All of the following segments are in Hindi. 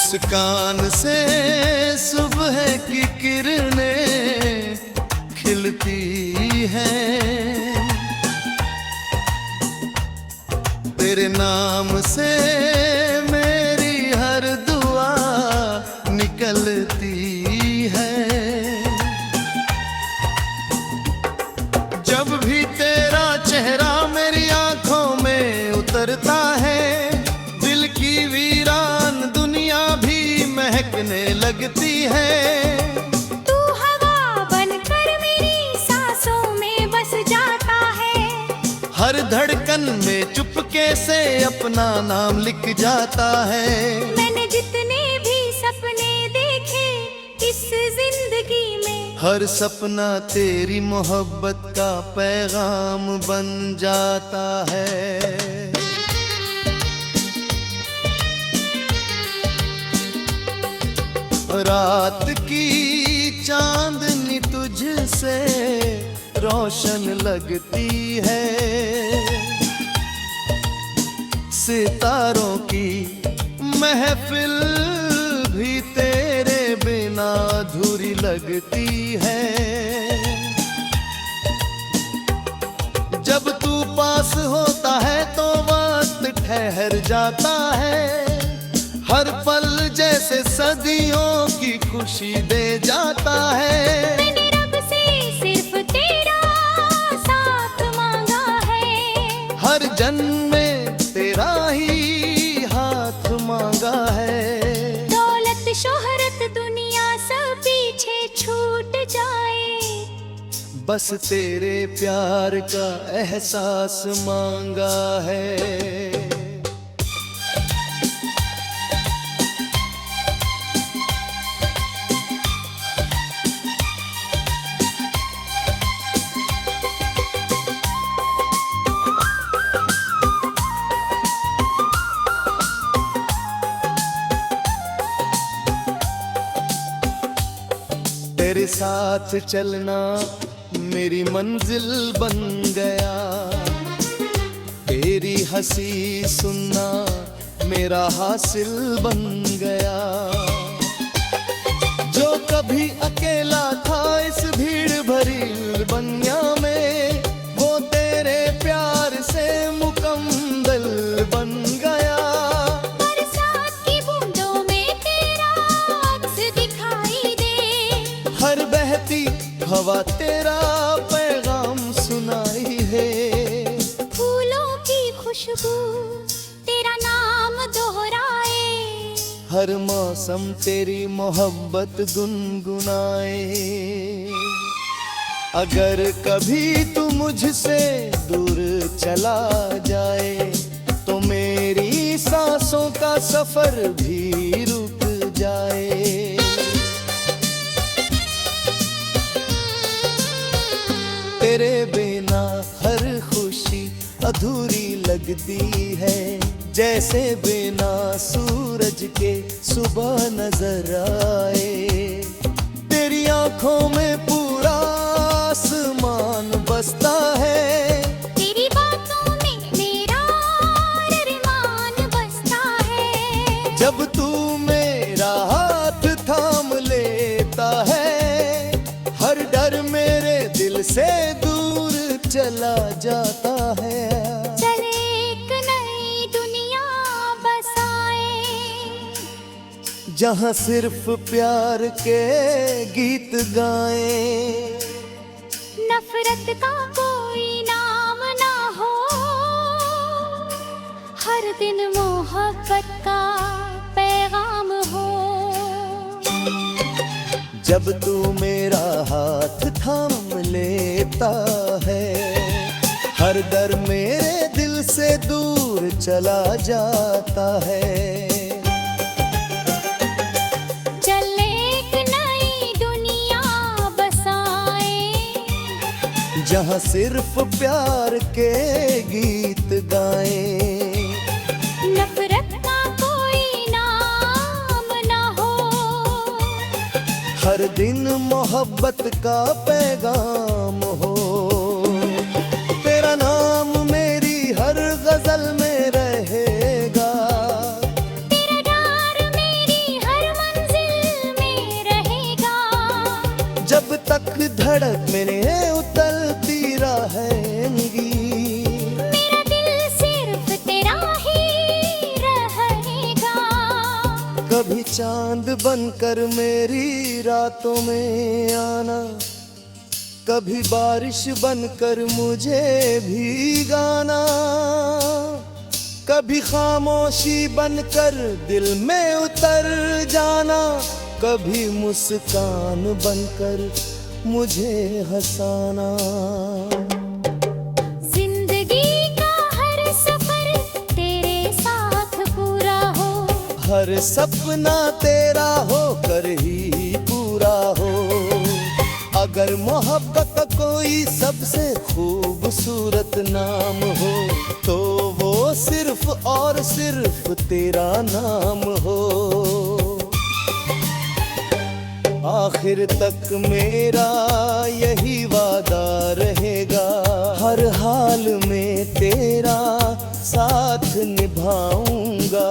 मुस्कान से सुबह की किरणें खिलती हैं, तेरे नाम से मेरी हर दुआ निकलती है। जब भी तेरा चेहरा मेरी आंखों में उतरता है, दिल की वीरान दुनिया भी महकने लगती है। तू हवा बनकर मेरी सांसों में बस जाता है, हर धड़कन में चुपके से अपना नाम लिख जाता है। मैंने जितने भी सपने देखे इस जिंदगी में, हर सपना तेरी मोहब्बत का पैगाम बन जाता है। रात की चांदनी तुझसे रोशन लगती है, सितारों की महफिल भी तेरे बिना अधूरी लगती है। जब तू पास होता है तो वक्त ठहर जाता है, हर पल जैसे सदियों की खुशी दे जाता है। मैंने रब से सिर्फ तेरा साथ मांगा है, हर जन्म में तेरा ही हाथ मांगा है। दौलत शोहरत दुनिया सब पीछे छूट जाए, बस तेरे प्यार का एहसास मांगा है। तेरे साथ चलना मेरी मंजिल बन गया, तेरी हंसी सुनना मेरा हासिल बन गया। जो कभी अकेला था इस भीड़ भरी बनिया में, वो तेरे प्यार से मुकम्मल बन गया। बरसात की बूंदों में तेरा अक्स दिखाई दे, हर बहती हवा तेरा पैगाम सुनाई है। फूलों की खुशबू तेरा नाम दोहराए, हर मौसम तेरी मोहब्बत गुनगुनाए। अगर कभी तू मुझसे दूर चला जाए तो मेरी सांसों का सफर भी रुक जाए। तेरे बिना हर खुशी अधूरी लगती है, जैसे बिना सूरज के सुबह नजर आए। तेरी आंखों में पूरा आसमान बसता है, तेरी बातों में मेरा अरमान बसता है। जब तू मेरा हाथ थाम लेता है, हर डर मेरे दिल से दूर चला जाता है। चले एक नई दुनिया बसाए, जहाँ सिर्फ प्यार के गीत गाएं। नफरत का कोई नाम ना हो, हर दिन मोहब्बत का पैगाम हो। जब तू मेरा हाथ थाम लेता है, हर डर मेरे दिल से दूर चला जाता है। चले एक नई दुनिया बसाए, जहाँ सिर्फ प्यार के गीत गाएं। नफरत का कोई नाम ना हो, हर दिन मोहब्बत का पैगाम हो। तेरा नाम मेरी हर गजल में रहेगा, तेरा डर मेरी मेरे उतरती रहेंगी। मेरा दिल सिर्फ तेरा ही रहेगा। कभी चांद बनकर मेरी रातों में आना, कभी बारिश बनकर मुझे भीगाना, कभी खामोशी बनकर दिल में उतर जाना, कभी मुस्कान बनकर मुझे हंसाना। जिंदगी का हर सफर तेरे साथ पूरा हो, हर सपना तेरा होकर ही पूरा हो। अगर मोहब्बत का कोई सबसे खूबसूरत नाम हो, तो वो सिर्फ और सिर्फ तेरा नाम हो। आखिर तक मेरा यही वादा रहेगा, हर हाल में तेरा साथ निभाऊंगा।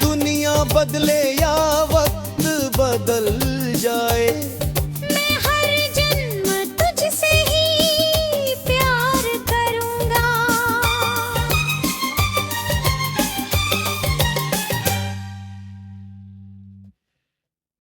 दुनिया बदले या वक्त बदल जाए,